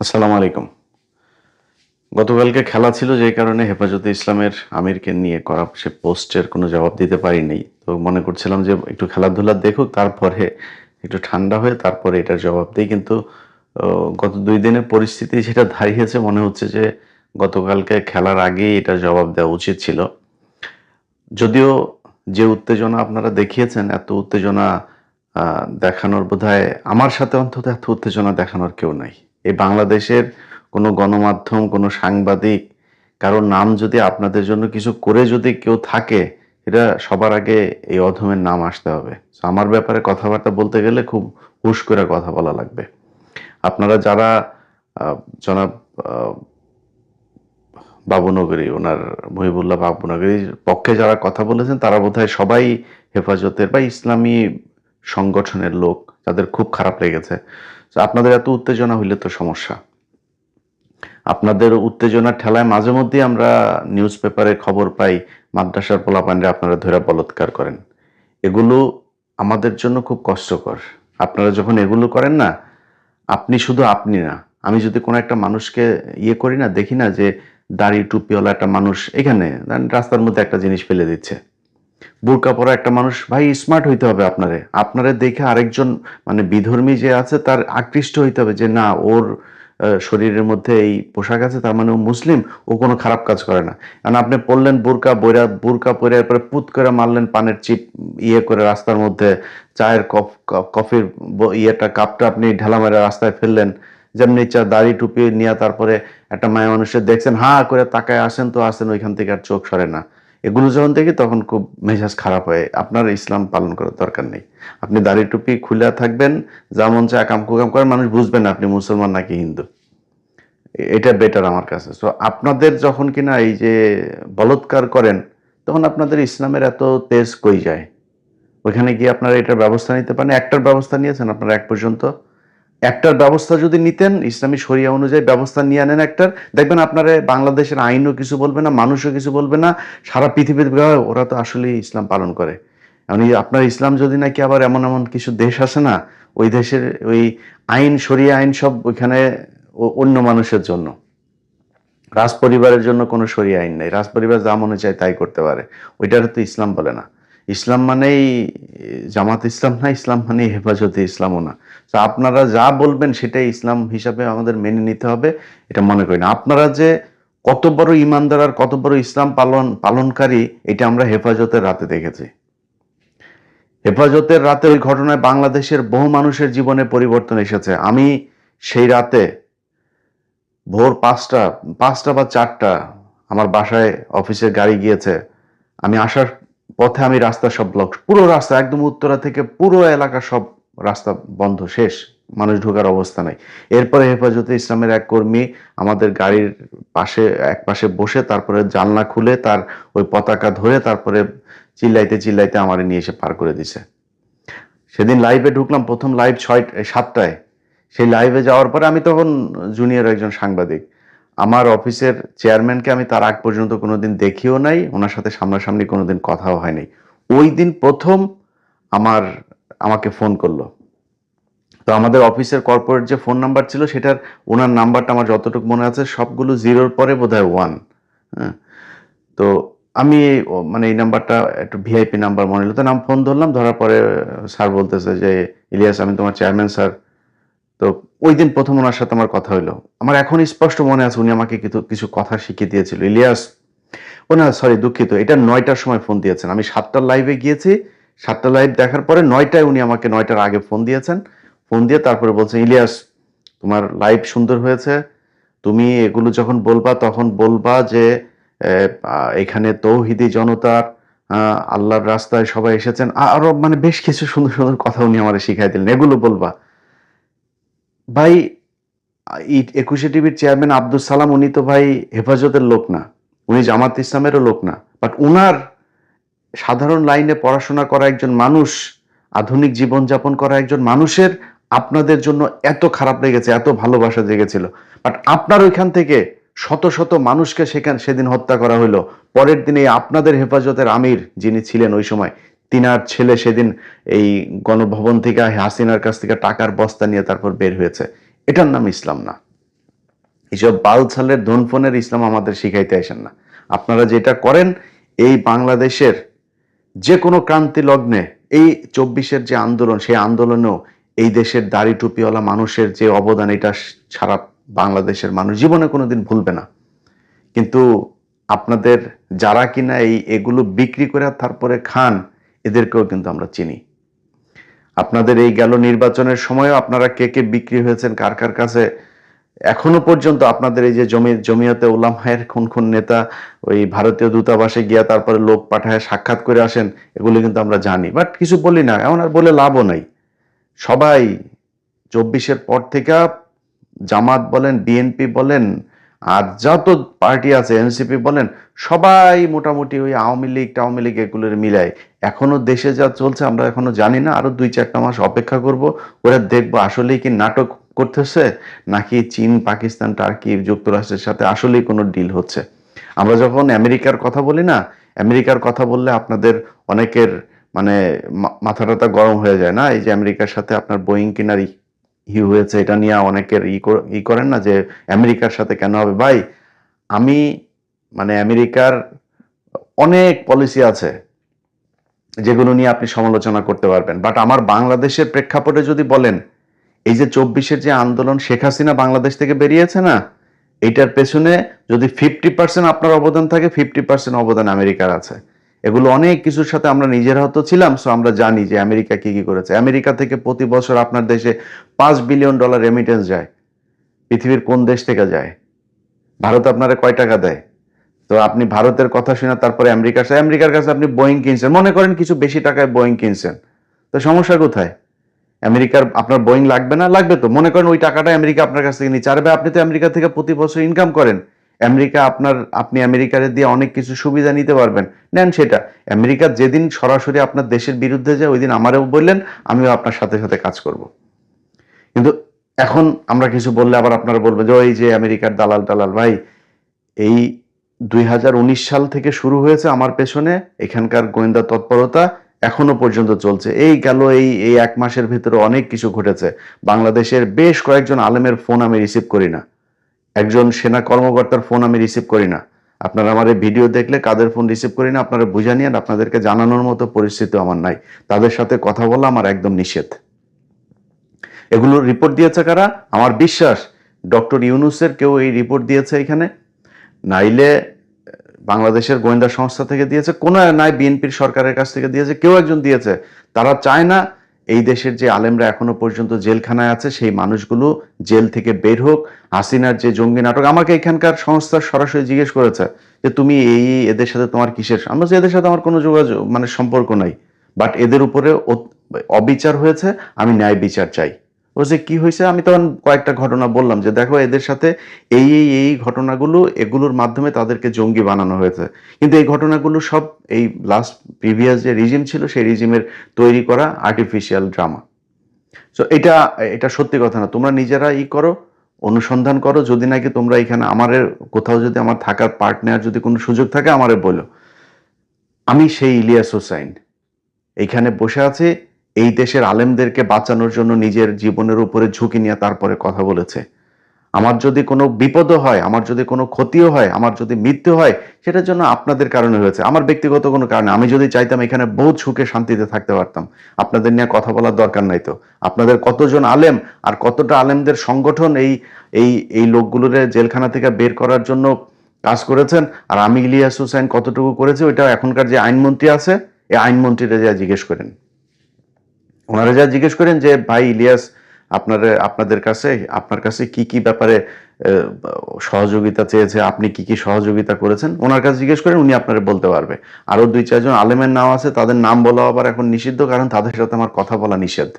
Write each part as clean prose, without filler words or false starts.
আসসালামু আলাইকুম। গতকালকে খেলা ছিল যেই কারণে হেফাজতে ইসলামের আমিরকে নিয়ে করা সে পোস্টের কোনো জবাব দিতে পারিনি। তো মনে করছিলাম যে একটু খেলাধুলা দেখুক, তারপরে একটু ঠান্ডা হয়ে তারপরে এটার জবাব দেই। কিন্তু গত ২ দিনের পরিস্থিতি যেটা দাঁড়িয়েছে মনে হচ্ছে যে গতকালকে খেলার আগেই এটার জবাব দেওয়া উচিত ছিল। যদিও যে উত্তেজনা আপনারা দেখিয়েছেন, এত উত্তেজনা দেখানোর বোধহয় আমার সাথে অন্তত এত উত্তেজনা দেখানোর কেউ নাই। এই বাংলাদেশের কোনো গণমাধ্যম, কোনো সাংবাদিক, কারো নাম যদি আপনাদের জন্য কিছু করে যদি কেউ থাকে, এটা সবার আগে এই অধমের নাম আসতে হবে। সো আমার ব্যাপারে কথাবার্তা বলতে গেলে খুব হুঁশ করে কথা বলা লাগবে। আপনারা যারা আ জনাব আ বাবুনগরী, উনার মহিবুল্লাহ বাবুনগরীর পক্ষে যারা কথা বলেছেন তারা বোধহয় সবাই হেফাজতের বা ইসলামী সংগঠনের লোক, যাদের খুব খারাপ লেগেছে। তো আপনাদের এত উত্তেজনা হইলে তো সমস্যা। আপনাদের উত্তেজনার ঠেলায় মাঝে মধ্যেই আমরা নিউজ পেপারে খবর পাই মাদ্রাসার পোলাপানরে আপনারা ধইরা বলাৎকার করেন। এগুলো আমাদের জন্য খুব কষ্টকর। আপনারা যখন এগুলো করেন না, আপনি শুধু আপনি না। আমি যদি কোনো একটা মানুষকে ইয়ে করি না, দেখি না যে দাড়ি টুপিওয়ালা একটা মানুষ এখানে ধরেন রাস্তার মধ্যে একটা জিনিস ফেলে দিচ্ছে। বোরকা পরা একটা মানুষ, ভাই স্মার্ট হইতে হবে আপনারে। আপনারে দেখে আরেকজন মানে বিধর্মী যে আছে তার আকৃষ্ট হইতে হবে যে না ওর শরীরের মধ্যে এই পোশাক আছে, তার মানে ও মুসলিম, ও কোনো খারাপ কাজ করে না। কারণ আপনি পড়লেন বোরকা পইরা এরপরে পুত করে মারলেন পানের চিপ ইয়ে করে রাস্তার মধ্যে, চায়ের কফির ইয়েটা কাপটা আপনি ঢেলা মেরে রাস্তায় ফেললেন। যেমনি ইচ্ছা দাড়ি টুপি নিয়ে তারপরে একটা মায়া মানুষের দেখছেন হাঁ করে তাকায় আসেন তো আসেন, ওইখান থেকে আর চোখ সরে না। এগুলো যখন দেখি তখন খুব মেজাজ খারাপ হয়। আপনার ইসলাম পালন করার দরকার নেই। আপনি দাড়ি টুপি খুলে থাকবেন, যা মন চায় আকাম কুকাম করেন, মানুষ বুঝবে না আপনি মুসলমান নাকি হিন্দু। এটা বেটার আমার কাছে। সো আপনাদের যখন কিনা এই যে বলৎকার করেন, তখন আপনাদের ইসলামের এত তেজ কই যায়? ওইখানে গিয়ে আপনারা এটার ব্যবস্থা নিতে পারেন। একটার ব্যবস্থা নিয়েছেন আপনারা এক পর্যন্ত? একটার ব্যবস্থা যদি নিতেন, ইসলামী শরিয়া অনুযায়ী ব্যবস্থা নিয়ে আনেন একটার, দেখবেন আপনারে বাংলাদেশের আইনও কিছু বলবে না, মানুষও কিছু বলবে না। সারা পৃথিবীর ওরা তো আসলেই ইসলাম পালন করে। এমনি আপনার ইসলাম যদি নাকি আবার এমন কিছু দেশ আছে না, ওই দেশের ওই আইন, শরিয়া আইন সব ওইখানে অন্য মানুষের জন্য। রাজপরিবারের জন্য কোনো শরিয়া আইন নাই। রাজপরিবার যা মনে চায় তাই করতে পারে। ওইটারে তো ইসলাম বলে না। ইসলাম মানেই জামাত ইসলাম না, ইসলাম মানেই হেফাজতে ইসলামও না। তো আপনারা যা বলবেন সেটাই ইসলাম হিসাবে আমাদের মেনে নিতে হবে, এটা মনে করি না। আপনারা যে কত বড় ঈমানদার আর কত বড় ইসলাম পালনকারী, এটা আমরা হেফাজতের রাতে দেখেছি। হেফাজতের রাতে ওই ঘটনায় বাংলাদেশের বহু মানুষের জীবনে পরিবর্তন এসেছে। আমি সেই রাতে ভোর ৫টা বা ৪টা আমার বাসায় অফিসের গাড়ি গিয়েছে। আমি আসার পথে আমি রাস্তা সব ব্লক। পুরো রাস্তা একদম উত্তরা থেকে পুরো এলাকা সব রাস্তা বন্ধ, শেষ। মানুষ ঢোকার অবস্থা নাই। এরপরে হেফাজতে ইসলামের এক কর্মী আমাদের গাড়ির একপাশে বসে তারপরে জানলা খুলে তার ওই পতাকা ধরে তারপরে চিল্লাইতে আমারে নিয়ে এসে পার করে দিছে। সেদিন লাইভে ঢুকলাম, ১ম লাইভ ৭টায়। সেই লাইভে যাওয়ার পরে আমি তখন জুনিয়র একজন সাংবাদিক। আমার অফিসের চেয়ারম্যানকে আমি তার আগ পর্যন্ত কোনোদিন দেখিও নাই, ওনার সাথে সামনাসামনি কোনোদিন কথাও হয় নাই। ওই দিন ১ম আমাকে ফোন করলো। তো আমাদের অফিসের কর্পোরেট যে ফোন নাম্বার ছিল সেটার ওনার নাম্বারটা আমার যতটুকু মনে আছে সবগুলো 0-র পরে বোধহয় 1। হ্যাঁ? তো আমি মানে এই নাম্বারটা একটু ভিআইপি নাম্বার মনে হলো। তো নাম ফোন ধরলাম, ধরার পরে স্যার বলতেছে যে, "ইলিয়াস আমি তোমার চেয়ারম্যান স্যার।" তো ঐদিন ১ম উনার সাথে আমার কথা হইলো। আমার এখনো স্পষ্ট মনে আছে উনি আমাকে কিছু কথা শিখিয়ে দিয়েছিল। "ইলিয়াস" ও না সরি দুঃখিত। এটা ৯টার সময় ফোন দিয়েছেন। আমি ৭টার লাইভে গিয়েছি। ৭টার লাইভ দেখার পরে ৯টায় উনি আমাকে ৯টার আগে ফোন দিয়েছেন। ফোন দিয়ে তারপরে বলছেন, "ইলিয়াস তোমার লাইভ সুন্দর হয়েছে। তুমি এগুলো যখন বলবা তখন বলবা যে এ এখানে তৌহিদি জনতার আল্লাহর রাস্তায় সবাই এসেছেন।" আরো মানে বেশ কিছু সুন্দর কথা উনি আমারে শিখাই দিলেন। এগুলো বলবা। ভাই ২১শে টিভির চেয়ারম্যান আব্দুস সালাম উনি তো ভাই হেফাজতের লোক না। উনি জামাত ইসলামেরও লোক না। বাট উনার সাধারণ লাইনে পড়াশোনা করা একজন মানুষ, আধুনিক জীবনযাপন করা একজন মানুষের আপনাদের জন্য এত খারাপ লেগেছে, এত ভালোবাসা জেগেছিল। বাট আপনার ওইখান থেকে শত মানুষকে সেদিন হত্যা করা হইলো। পরের দিনে আপনাদের হেফাজতের আমির যিনি ছিলেন ওই সময়, তিনার ছেলে সেদিন এই গণভবন থেকে হাসিনার কাছ থেকে টাকার বস্তা নিয়ে তারপর বের হয়েছে। এটার নাম ইসলাম না। এইসব বালছালের ধনফনের ইসলাম আমাদের শিখাইতে আসেন না। আপনারা যেটা করেন এই বাংলাদেশের যে কোনো ক্রান্তি লগ্নে, এই 24-এর যে আন্দোলন, সেই আন্দোলনেও এই দেশের দাড়ি টুপিওয়ালা মানুষের যে অবদান, এটা সারা বাংলাদেশের মানুষ জীবনে কোনোদিন ভুলবে না। কিন্তু আপনাদের যারা কিনা এগুলো বিক্রি করে তারপরে খান, এদেরকেও কিন্তু আমরা চিনি। আপনাদের এই গেল নির্বাচনের সময়ও আপনারা কে কে বিক্রি হয়েছেন কার কার কাছে, এখনো পর্যন্ত আপনাদের এই যে জমিয়তে উলামায়ের কোন কোন নেতা ওই ভারতীয় দূতাবাসে গিয়া তারপরে লোক পাঠায় সাক্ষাৎ করে আসেন, এগুলো কিন্তু আমরা জানি, বাট কিছু বলি না। এমন আর বলে লাভও নাই। সবাই 24-এর পর থেকে জামাত বলেন, বিএনপি বলেন, আর যত পার্টি আছে, এনসিপি বলেন, সবাই মোটামুটি ওই আওয়ামী লীগ এগুলোর মিলায় এখনো দেশে যা চলছে আমরা এখনো জানি না। আরো 2-4টা মাস অপেক্ষা করব, ওরা দেখবো আসলেই কি নাটক করতেছে নাকি চীন, পাকিস্তান, টার্কি, যুক্তরাষ্ট্রের সাথে আসলেই কোনো ডিল হচ্ছে। আমরা যখন আমেরিকার কথা বলি না, আমেরিকার কথা বললে আপনাদের অনেকের মানে মাথা গরম হয়ে যায় না। এই যে আমেরিকার সাথে আপনার বোয়িং কেনার হয়েছে, এটা নিয়ে অনেকের করেন না যে আমেরিকার সাথে কেন হবে। ভাই, আমি মানে আমেরিকার অনেক পলিসি আছে যেগুলো নিয়ে আপনি সমালোচনা করতে পারবেন, বাট আমার বাংলাদেশের প্রেক্ষাপটে যদি বলেন, এই যে 24-এর যে আন্দোলন, শেখ হাসিনা বাংলাদেশ থেকে বেরিয়েছে না, এইটার পেছনে যদি 50% আপনার অবদান থাকে, 50% অবদান আমেরিকার আছে। এগুলো অনেক কিছুর সাথে আমরা নিজেরা হয়তো ছিলাম, সো আমরা জানি যে আমেরিকা কি কি করেছে। আমেরিকা থেকে প্রতি বছর আপনার দেশে $5 বিলিয়ন রেমিটেন্স যায়। পৃথিবীর কোন দেশ থেকে যায়? ভারত আপনারা কয় টাকা দেয়? তো আপনি ভারতের কথা শুনে তারপরে আমেরিকার কাছে আপনি বোয়িং কিনছেন, মনে করেন কিছু বেশি টাকায় বোয়িং কিনছেন, তো সমস্যা কোথায়? আমেরিকার আপনার বোয়িং লাগবে না? লাগবে তো। মনে করেন ওই টাকাটা আমেরিকা আপনার কাছ থেকে নিচ্ছে, আর ভাই আপনি তো আমেরিকা থেকে প্রতি বছর ইনকাম করেন। আমেরিকা আপনি আমেরিকারে দিয়ে অনেক কিছু সুবিধা নিতে পারবেন, নেন সেটা। আমেরিকা যেদিন সরাসরি আপনার দেশের বিরুদ্ধে যায়, ওই দিন আমারও বললেন, আমিও আপনার সাথে সাথে কাজ করব। কিন্তু এখন আমরা কিছু বললে আবার আপনারা বলবেন যে ওই যে আমেরিকার দালাল টালাল। ভাই, এই 2019 সাল থেকে শুরু হয়েছে আমার পেছনে এখানকার গোয়েন্দা তৎপরতা, এখনো পর্যন্ত চলছে। এই গেল এই 1 মাসের ভিতরে অনেক কিছু ঘটেছে। বাংলাদেশের বেশ কয়েকজন আলেমের ফোন আমি রিসিভ করি না, একজন সেনা কর্মকর্তার ফোন আমি রিসিভ করি না। আপনারা আমার এই ভিডিও দেখলে কাদের ফোন রিসিভ করি না আপনারা বুঝে নিন, আপনাদেরকে জানানোর মতো পরিস্থিতি আমার নাই। তাদের সাথে কথা বলা আমার একদম নিষেধ। এগুলো রিপোর্ট দিয়েছে কারা? আমার বিশ্বাস ডক্টর ইউনূসের কেউ এই রিপোর্ট দিয়েছে এখানে, নাইলে বাংলাদেশের গোয়েন্দা সংস্থা থেকে দিয়েছে, কোন নাই বিএনপির সরকারের কাছ থেকে দিয়েছে, কেউ একজন দিয়েছে। তারা চায় না এই দেশের যে আলেমরা এখনো পর্যন্ত জেলখানায় আছে সেই মানুষগুলো জেল থেকে বের হোক। হাসিনার যে জঙ্গি নাটক, আমাকে এখানকার সংস্থার সরাসরি জিজ্ঞেস করেছে যে তুমি এদের সাথে তোমার কিসের, আমরা যে এদের সাথে আমার কোনো যোগাযোগ মানে সম্পর্ক নাই, বাট এদের উপরে অবিচার হয়েছে, আমি ন্যায় বিচার চাই। বলছে কি হয়েছে? আমি তখন কয়েকটা ঘটনা বললাম যে দেখো এদের সাথে এই ঘটনাগুলো, এগুলোর মাধ্যমে তাদেরকে জঙ্গি বানানো হয়েছে। কিন্তু এই ঘটনাগুলো সব এই লাস্ট প্রিভিয়াস যে রিজিম ছিল সেই রিজিমের তৈরি করা আর্টিফিশিয়াল ড্রামা। সো এটা সত্যি কথা না। তোমরা নিজেরা করো, অনুসন্ধান করো, যদি নাকি তোমরা এখানে আমাদের কোথাও যদি আমার থাকার পার্ট নেওয়ার যদি কোনো সুযোগ থাকে আমারে বলো। আমি সেই ইলিয়াস হোসাইন এইখানে বসে আছে, এই দেশের আলেমদেরকে বাঁচানোর জন্য নিজের জীবনের উপরে ঝুঁকি নিয়ে তারপরে কথা বলেছে। আমার যদি কোনো বিপদও হয়, আমার যদি কোনো ক্ষতিও হয়, আমার যদি মৃত্যু হয়, সেটার জন্য আপনাদের কারণে হয়েছে, আমার ব্যক্তিগত কোনো কারণে। আমি যদি চাইতাম এখানে বহুত সুখে শান্তিতে থাকতে পারতাম। আপনাদের নিয়ে কথা বলার দরকার নাই তো। আপনাদের কতজন আলেম আর কতটা আলেমদের সংগঠন এই এই এই লোকগুলোরে জেলখানা থেকে বের করার জন্য কাজ করেছেন, আর আমি ইলিয়াস হোসেন কতটুকু করেছি, ওইটা এখনকার যে আইনমন্ত্রী আছে এই আইনমন্ত্রীরা যা জিজ্ঞেস করেন, ওনারা যা জিজ্ঞেস করেন যে ভাই ইলিয়াস আপনার কাছে কি কি ব্যাপারে সহযোগিতা চেয়েছে, আপনি কি কি সহযোগিতা করেছেন, ওনার কাছে জিজ্ঞেস করেন, উনি আপনারা বলতে পারবে। আরো 2-4 জন আলেমের নাম আছে, তাদের নাম বলা আবার এখন নিষিদ্ধ, কারণ তাদের সাথে আমার কথা বলা নিষেধ।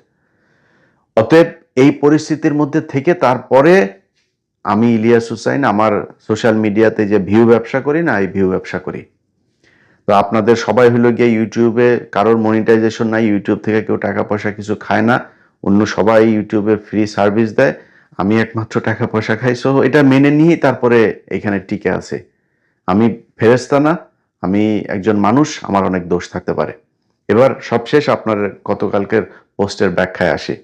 অতএব এই পরিস্থিতির মধ্যে থেকে তারপরে আমি ইলিয়াস হুসাইন আমার সোশ্যাল মিডিয়াতে যে ভিউ ব্যবসা করি না, এই ভিউ ব্যবসা করি। তো আপনাদের সবাই হলো গিয়ে ইউটিউবে, কারোর মনিটাইজেশন নাই, ইউটিউব থেকে কেউ টাকা পয়সা কিছু খায় না, অন্য সবাই ইউটিউবে ফ্রি সার্ভিস দেয়, আমি একমাত্র টাকা পয়সা খাই। সো এটা মেনে নিয়ে তারপরে এখানে টিকে আছে। আমি ফেরেশতা না, আমি একজন মানুষ, আমার অনেক দোষ থাকতে পারে। এবার সবশেষ আপনার গতকালকের পোস্টের ব্যাখ্যায় আসি।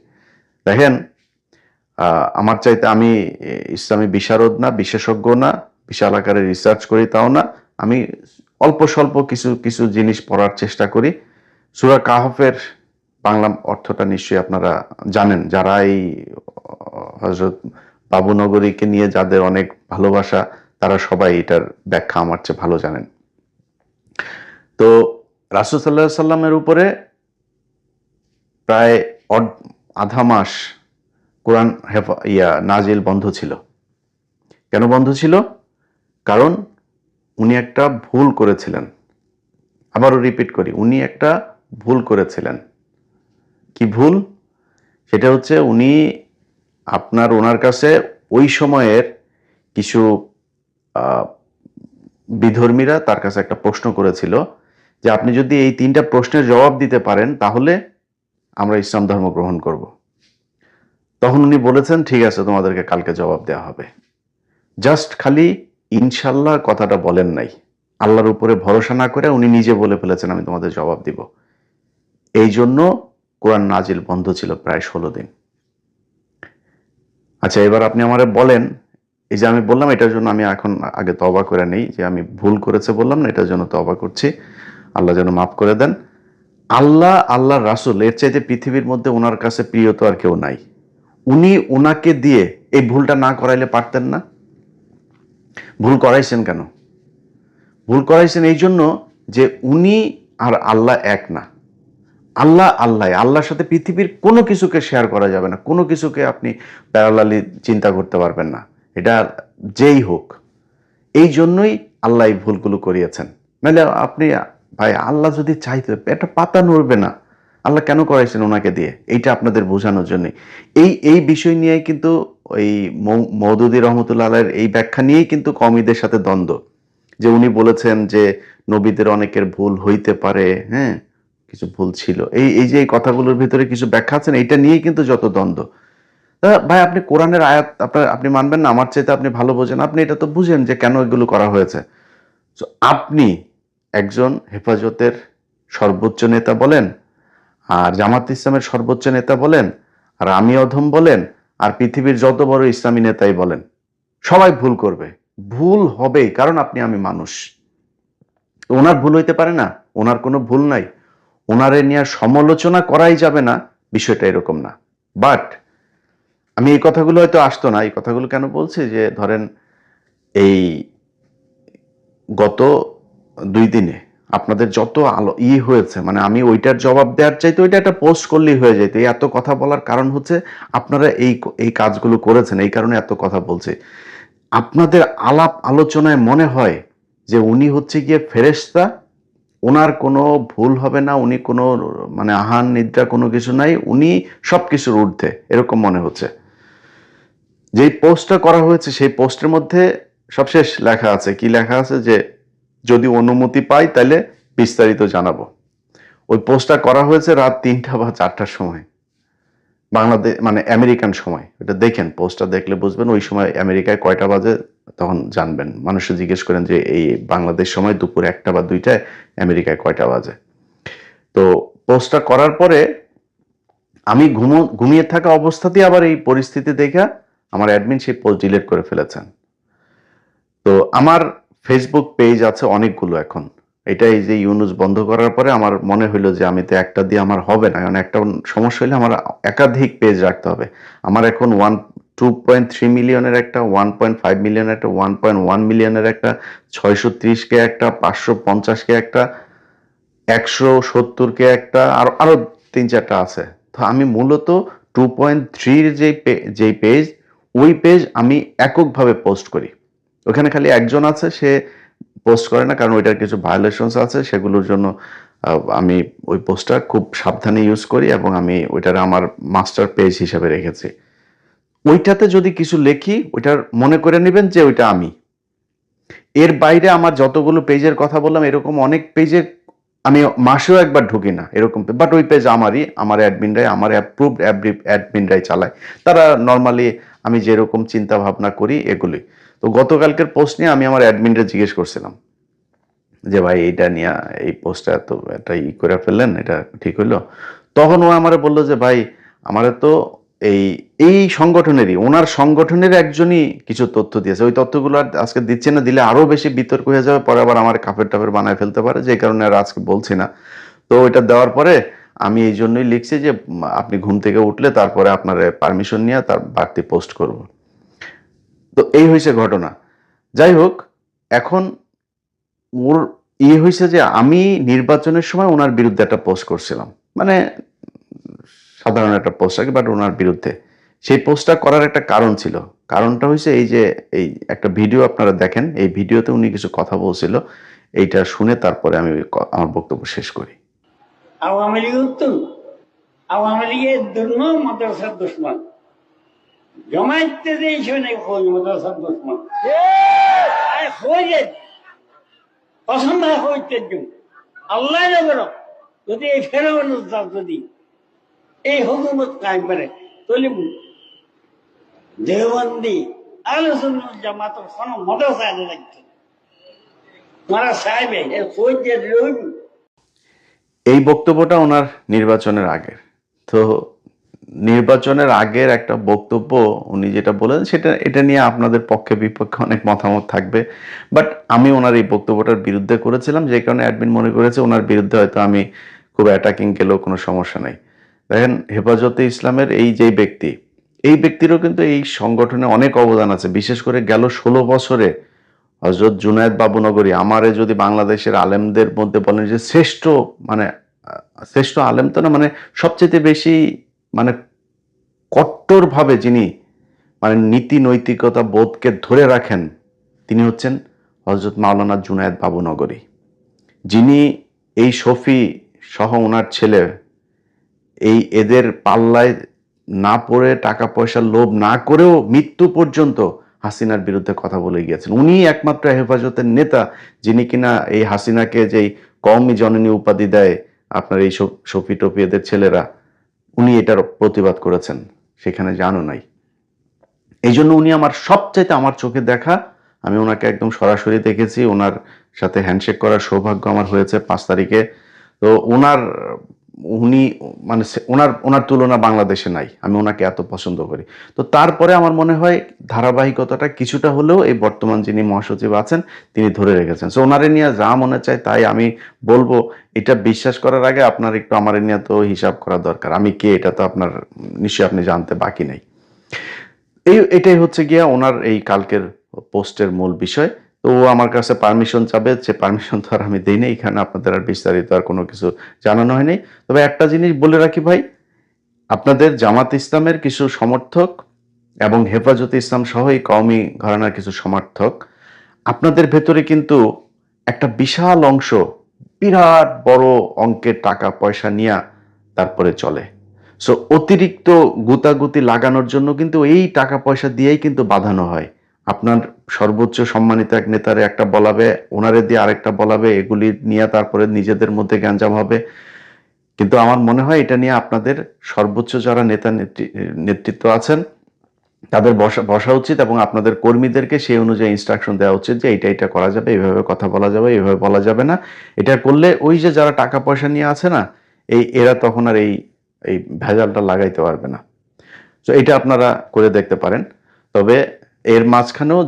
দেখেন, আমার চাইতে আমি ইসলামী বিশারদ না, বিশেষজ্ঞ না, বিশাল আকারে রিসার্চ করি তাও না। আমি অল্প স্বল্প কিছু কিছু জিনিস পড়ার চেষ্টা করি। সূরা কাহফের বাংলা অর্থটা নিশ্চয়ই আপনারা জানেন, যারা এই হযরত বাবু নগরীকে নিয়ে যাদের অনেক ভালোবাসা, তারা সবাই এটার ব্যাখ্যা আমার চেয়ে ভালো জানেন। তো রাসূল সাল্লাল্লাহু আলাইহি সাল্লামের উপরে প্রায় আধা মাস কোরআন নাজিল বন্ধ ছিল। কেন বন্ধ ছিল? কারণ উনি একটা ভুল করেছিলেন। আবারও রিপিট করি, উনি একটা ভুল করেছিলেন। কি ভুল? সেটা হচ্ছে উনি ওনার কাছে ওই সময়ের কিছু বিধর্মীরা তার কাছে একটা প্রশ্ন করেছিল যে আপনি যদি এই 3টা প্রশ্নের জবাব দিতে পারেন তাহলে আমরা ইসলাম ধর্ম গ্রহণ করব। তখন উনি বলেছেন ঠিক আছে, তোমাদেরকে কালকে জবাব দেওয়া হবে। জাস্ট খালি ইনশাল্লাহ কথাটা বলেন নাই। আল্লাহর উপরে ভরসা না করে উনি নিজে বলে ফেলেছেন আমি তোমাদের জবাব দিব। এই জন্য কোরআন নাজিল বন্ধ ছিল প্রায় 16 দিন। আচ্ছা, এবার আপনি আমারে বলেন, এই যে আমি বললাম এটার জন্য আমি এখন আগে তওবা করে নেই, যে আমি ভুল করেছে বললাম না, এটার জন্য তওবা করছি, আল্লাহ যেন মাফ করে দেন। আল্লাহর রাসূল এর চাইতে পৃথিবীর মধ্যে ওনার কাছে প্রিয় তো আর কেউ নাই। উনি ওনাকে দিয়ে এই ভুলটা না করাইলে পারতেন না? ভুল করাইছেন কেন? ভুল করাইছেন এই জন্য যে উনি আর আল্লাহ এক না। আল্লাহর সাথে পৃথিবীর কোনো কিছুকে শেয়ার করা যাবে না, কোনো কিছুকে আপনি প্যারালালি চিন্তা করতে পারবেন না, এটা যেই হোক। এই জন্যই আল্লাহ এই ভুলগুলো করিয়েছেন। নাহলে আপনি, ভাই, আল্লাহ যদি চাইতো একটা পাতা নড়বে না। আল্লাহ কেন করাইছেন ওনাকে দিয়ে? এইটা আপনাদের বোঝানোর জন্য। এই বিষয় নিয়ে কিন্তু ওই মওদুদী রহমতুল্লাহ আলাইহির এই ব্যাখ্যা নিয়েই কিন্তু কওমীদের সাথে দ্বন্দ্ব, যে উনি বলেছেন যে নবীদের অনেকের ভুল হইতে পারে, হ্যাঁ, কিছু ভুল ছিল। এই যে এই কথাগুলোর ভিতরে কিছু ব্যাখ্যা আছেন, এইটা নিয়েই কিন্তু যত দ্বন্দ্ব। ভাই, আপনি কোরআনের আয়াত আপনি মানবেন না? আমার চাইতে আপনি ভালো বোঝেন, আপনি এটা তো বুঝেন যে কেন এগুলো করা হয়েছে। আপনি একজন হেফাজতের সর্বোচ্চ নেতা বলেন, আর জামাত ইসলামের সর্বোচ্চ নেতা বলেন, আর আমি অধম বলেন, আর পৃথিবীর যত বড় ইসলামী নেতাই বলেন, সবাই ভুল করবে। ভুল হবেই, কারণ আমি মানুষ। ওনার ভুল হইতে পারে না? ওনার কোনো ভুল নাই? ওনারে নিয়ে সমালোচনা করাই যাবে না, বিষয়টা এরকম না। বাট আমি এই কথাগুলো হয়তো আসতো না। এই কথাগুলো কেন বলছি? যে ধরেন এই গত 2 দিনে আপনাদের যত হয়েছে, মানে আমি ওইটার জবাব দেওয়ার চাইতে ওইটা একটা পোস্ট করলেই হয়ে যেত। এত কথা বলার কারণ হচ্ছে আপনারা এই কাজগুলো করেছেন, এই কারণে এত কথা বলছে। আপনাদের আলাপ আলোচনায় মনে হয় যে উনি হচ্ছে গিয়ে ফেরেশতা, ওনার কোনো ভুল হবে না, উনি কোনো মানে আহার নিদ্রা কোনো কিছু নাই, উনি সবকিছুর ঊর্ধ্বে, এরকম মনে হচ্ছে। যেই পোস্টটা করা হয়েছে সেই পোস্টের মধ্যে সবশেষ লেখা আছে, কি লেখা আছে? যে যদি অনুমতি পাই তাহলে বিস্তারিত জানাবো। ওই পোস্টটা করা হয়েছে রাত 3টা বা 4টার সময়, বাংলাদেশ মানে আমেরিকান সময়। এটা দেখেন, পোস্টটা দেখলে বুঝবেন ওই সময় আমেরিকায় কয়টা বাজে, তখন জানবেন। মানুষে জিজ্ঞেস করেন যে এই বাংলাদেশ সময় দুপুর 1টা বা 2টায় আমেরিকায় কয়টা বাজে। তো পোস্টটা করার পরে আমি ঘুমিয়ে থাকা অবস্থাতেই আবার এই পরিস্থিতি দেখা আমার অ্যাডমিন সেই পোস্ট ডিলিট করে ফেলেছেন। তো আমার ফেসবুক পেজ আছে অনেকগুলো এখন। এটা এই যে ইউনুস বন্ধ করার পরে আমার মনে হইলো যে আমি তো একটা দিয়ে আমার হবে না, কারণ একটা সমস্যা হলে আমার একাধিক পেজ রাখতে হবে। আমার এখন 2.3 মিলিয়নের একটা, 1.5 মিলিয়নের একটা, 1.1 মিলিয়নের একটা, 630 কে একটা, 550 কে একটা, 170 কে একটা, আরো 3-4টা আছে। তো আমি মূলত 2.3 যেই পেজ, ওই পেজ আমি এককভাবে পোস্ট করি। ওখানে খালি একজন আছে, সে পোস্ট করে না, কারণ ওইটার কিছু ভায়োলেশনস আছে, সেগুলোর জন্য আমি ওই পোস্টটা খুব সাবধানে ইউজ করি এবং আমি ওইটার আমার মাস্টার পেজ হিসেবে রেখেছি। ওইটাতে যদি কিছু লেখি, ওইটার মনে করে নেবেন যে ওইটা আমি। এর বাইরে আমার যতগুলো পেজের কথা বললাম, এরকম অনেক পেজে আমি মাসেও একবার ঢুকি না, এরকম। বাট ওই পেজ আমারই, আমার অ্যাডমিনরাই, আমার অ্যাপ্রুভড অ্যাডমিনরাই চালায়। তারা নর্মালি আমি যেরকম চিন্তা ভাবনা করি এগুলি। তো গতকালকের পোস্ট নিয়ে আমি আমার অ্যাডমিনরা জিজ্ঞেস করছিলাম যে ভাই এইটা নিয়ে এই পোস্টটা এত এটা করে ফেললেন, এটা ঠিক হইলো? তখন ও আমারে বললো যে ভাই, আমারে তো এই এই সংগঠনেরই, ওনার সংগঠনের একজনই কিছু তথ্য দিয়েছে। ওই তথ্যগুলো আর আজকে দিচ্ছে না, দিলে আরো বেশি বিতর্ক হয়ে যাবে, পরে আবার আমার কাফের টাফের বানায় ফেলতে পারে, যে কারণে আর আজকে বলছি না। তো ওইটা দেওয়ার পরে আমি এই জন্যই লিখছি যে আপনি ঘুম থেকে উঠলে তারপরে আপনার পারমিশন নিয়ে তার বাড়তি পোস্ট করব। তো এই হয়েছে ঘটনা। যাই হোক, এখন ওর হয়েছে যে আমি নির্বাচনের সময় ওনার বিরুদ্ধে একটা পোস্ট করছিলাম, মানে সাধারণ একটা পোস্ট আর কি, বাট ওনার বিরুদ্ধে। সেই পোস্টটা করার একটা কারণ ছিল। কারণটা হয়েছে এই যে এই একটা ভিডিও আপনারা দেখেন, এই ভিডিওতে উনি কিছু কথা বলছিল, এইটা শুনে তারপরে আমি আমার বক্তব্য শেষ করি। আওয়ামী লীগ উত্তর, আওয়ামী লীগের জন্য মাদ্রাসার দুশ্মন, জমাইতে দিয়েছে মাদ্রাসার দুশ্মন, পছন্দ হইতে আল্লাহ যদি এই ফেরাউন যদি এই হুকুমত কায়েম করে, তাহলে দেওবন্দি আলোচনা জামাত কোনো মাদ্রাসা লাগছে মারা সাহেবে রইব। এই বক্তব্যটা ওনার নির্বাচনের আগের। তো নির্বাচনের আগের একটা বক্তব্য উনি যেটা বলেন সেটা, এটা নিয়ে আপনাদের পক্ষে বিপক্ষে অনেক মতামত থাকবে, বাট আমি ওনার এই বক্তব্যটার বিরুদ্ধে করেছিলাম, যে কারণে অ্যাডমিন মনে করেছে ওনার বিরুদ্ধে হয়তো আমি খুব অ্যাটাকিং গেলেও কোনো সমস্যা নাই। দেখেন, হেফাজতে ইসলামের এই যে ব্যক্তি, এই ব্যক্তিরও কিন্তু এই সংগঠনে অনেক অবদান আছে। বিশেষ করে গেল 16 বছরে হযরত জুনায়েদ বাবুনগরী, আমারে যদি বাংলাদেশের আলেমদের মধ্যে বলেন যে শ্রেষ্ঠ, মানে শ্রেষ্ঠ আলেম তো না, মানে সবচেয়ে বেশি, মানে কট্টরভাবে যিনি মানে নীতি নৈতিকতা বোধকে ধরে রাখেন, তিনি হচ্ছেন হযরত মাওলানা জুনায়েদ বাবুনগরী, যিনি এই শফি সহ ওনার ছেলে এদের পাল্লায় না পড়ে, টাকা পয়সার লোভ না করেও মৃত্যু পর্যন্ত হাসিনার বিরুদ্ধে কথা বলে গিয়েছেন। উনি একমাত্র হেফাজতের নেতা যিনি কিনা এই হাসিনাকে যেই কওমি জননী উপাধি দেয় আপনার এই শফি টফি এদের ছেলেরা, উনি এটার প্রতিবাদ করেছেন, সেখানে জানো নাই। এই জন্য উনি আমার সবচাইতে, আমার চোখে দেখা, আমি ওনাকে একদম সরাসরি দেখেছি, ওনার সাথে হ্যান্ডশেক করার সৌভাগ্য আমার হয়েছে 5 তারিখে। তো উনি মানে ওনার তুলনা বাংলাদেশে নাই, আমি ওনাকে এত পছন্দ করি। তো তারপরে আমার মনে হয় ধারাবাহিকতাটা কিছুটা হলেও এই বর্তমান যিনি মহাসচিব আছেন তিনি ধরে রেখেছেন। সো ওনারে নিয়ে যা মনে চায় তাই আমি বলবো। এটা বিশ্বাস করার আগে আপনার একটু আমার নিয়ে তো হিসাব করা দরকার, আমি কে এটা তো আপনার নিশ্চয়ই আপনি জানতে বাকি নাই। এটাই হচ্ছে গিয়া ওনার এই কালকের পোস্টের মূল বিষয়। তো ও আমার কাছে পারমিশন চাবে, সে পারমিশন তো আর আমি দেই নাই, এখানে আপনাদের আর বিস্তারিত আর কোনো কিছু জানানো হয়নি। তবে একটা জিনিস বলে রাখি ভাই, আপনাদের জামাত ইসলামের কিছু সমর্থক এবং হেফাজতে ইসলাম সহ এই কওমি ঘরানার কিছু সমর্থক, আপনাদের ভেতরে কিন্তু একটা বিশাল অংশ বিরাট বড় অঙ্কের টাকা পয়সা নিয়ে তারপরে চলে। সো অতিরিক্ত গুতাগুতি লাগানোর জন্য কিন্তু এই টাকা পয়সা দিয়েই কিন্তু বাঁধানো হয়। আপনার সর্বোচ্চ সম্মানিত এক নেতারে একটা বলাবে, ওনারে দিয়ে আরেকটা বলাবে, এগুলি নিয়ে তারপরে নিজেদের মধ্যে গ্যাঞ্জাম হবে। কিন্তু আমার মনে হয় এটা নিয়ে আপনাদের সর্বোচ্চ যারা নেতৃত্ব আছেন তাদের বসা উচিত, এবং আপনাদের কর্মীদেরকে সেই অনুযায়ী ইনস্ট্রাকশন দেওয়া উচিত যে এটা করা যাবে, এইভাবে কথা বলা যাবে, এইভাবে বলা যাবে না। এটা করলে ওই যে যারা টাকা পয়সা নিয়ে আছে না, এরা তখন আর এই ভেজালটা লাগাইতে পারবে না। তো এটা আপনারা করে দেখতে পারেন। তবে এর মাঝখানেও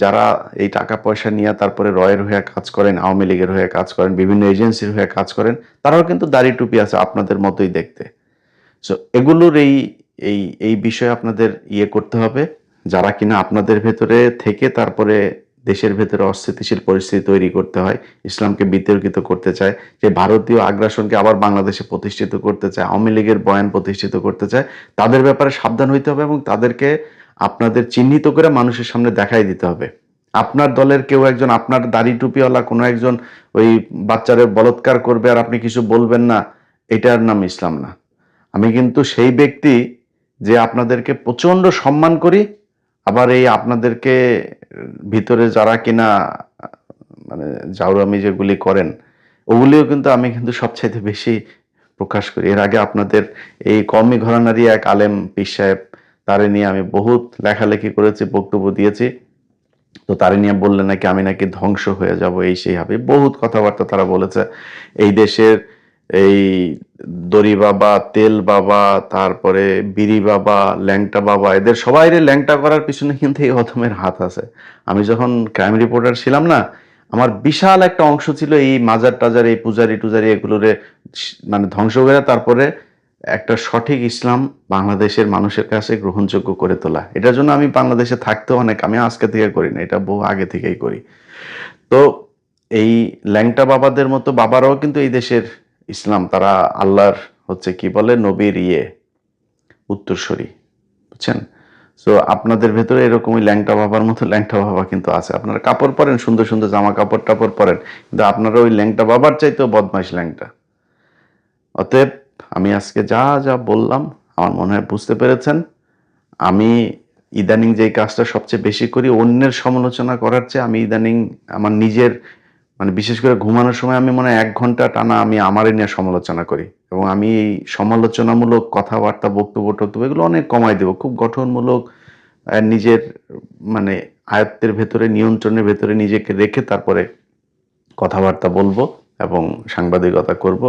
যারা এই টাকা পয়সা নিয়ে তারপরে রয়ের হয়ে কাজ করেন, আওয়ামী লীগের হয়ে কাজ করেন, বিভিন্ন এজেন্সির হয়ে কাজ করেন, তারাও কিন্তু দাড়ি টুপি আছে আপনাদের মতোই দেখতে। সো এগুলোর এই বিষয়ে আপনাদের করতে হবে, যারা কিনা আপনাদের ভেতরে থেকে তারপরে দেশের ভেতরে অস্থিতিশীল পরিস্থিতি তৈরি করতে হয়, ইসলামকে বিতর্কিত করতে চায়, যে ভারতীয় আগ্রাসনকে আবার বাংলাদেশে প্রতিষ্ঠিত করতে চায়, আওয়ামী লীগের বয়ান প্রতিষ্ঠিত করতে চায়, তাদের ব্যাপারে সাবধান হইতে হবে এবং তাদেরকে আপনাদের চিহ্নিত করে মানুষের সামনে দেখাই দিতে হবে। আপনার দলের কেউ একজন, আপনার দাড়ি টুপিওয়ালা কোনো একজন ওই বাচ্চারে বলৎকার করবে আর আপনি কিছু বলবেন না, এটার নাম ইসলাম না। আমি কিন্তু সেই ব্যক্তি যে আপনাদেরকে প্রচন্ড সম্মান করি, আবার এই আপনাদেরকে ভিতরে যারা কিনা মানে জাউরামি যেগুলি করেন ওগুলিও কিন্তু আমি কিন্তু সবচাইতে বেশি প্রকাশ করি। এর আগে আপনাদের এই কওমি ঘরানারই এক আলেম পীর সাহেব, তারে নিয়ে আমি বহুত লেখালেখি করেছি, বক্তব্য দিয়েছি। তো তারে নিয়ে বললে নাকি আমি নাকি ধ্বংস হয়ে যাব, এই সেই হবে, বহুত কথাবার্তা তারা বলেছে। এই দেশের এই দড়ি বাবা, তেল বাবা, তারপরে বিড়ি বাবা, ল্যাংটা বাবা, এদের সবাইরে ল্যাংটা করার পিছনে কিন্তু এই অধমের হাত আছে। আমি যখন ক্রাইম রিপোর্টার ছিলাম না, আমার বিশাল একটা অংশ ছিল এই মাজার টাজার, এই পূজারি টুজারি এগুলোরে মানে ধ্বংস করে তারপরে একটা সঠিক ইসলাম বাংলাদেশের মানুষের কাছে গ্রহণযোগ্য করে তোলা। এটার জন্য আমি বাংলাদেশে থাকতেও আমি আজকে থেকে করি না, এটা বহু আগে থেকেই করি। তো এই ল্যাংটা বাবাদের মতো বাবারাও কিন্তু এই দেশের ইসলাম, তারা আল্লাহর হচ্ছে কি বলে নবীর উত্তরসূরি, বুঝছেন? সো আপনাদের ভেতরে এরকমই ল্যাংটা বাবার মতো ল্যাংটা বাবা কিন্তু আছে। আপনারা কাপড় পরেন, সুন্দর সুন্দর জামা কাপড় টাপড় পরেন, কিন্তু আপনারা ওই ল্যাংটা বাবার চাইতেও বদমাইশ ল্যাংটা। অতএব আমি আজকে যা যা বললাম আমার মনে হয় বুঝতে পেরেছেন। আমি ইদানিং যে কাজটা সবচেয়ে বেশি করি, অন্যের সমালোচনা করার চেয়ে আমি ইদানিং আমার নিজের মানে বিশেষ করে ঘুমানোর সময় আমি মনে হয় 1 ঘন্টা টানা আমি আমারই নিয়ে সমালোচনা করি, এবং আমি এই সমালোচনামূলক কথাবার্তা বক্তব্য টক্তব্য এগুলো অনেক কমাই দেবো। খুব গঠনমূলক নিজের মানে আয়ত্তের ভেতরে, নিয়ন্ত্রণের ভেতরে নিজেকে রেখে তারপরে কথাবার্তা বলবো এবং সাংবাদিকতা করব।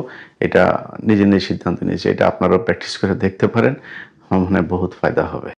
এটা নিজে নিজে সিদ্ধান্ত নিয়েছি। এটা আপনারাও প্র্যাকটিস করে দেখতে পারেন। আমার মনে হয় বহুত ফায়দা হবে।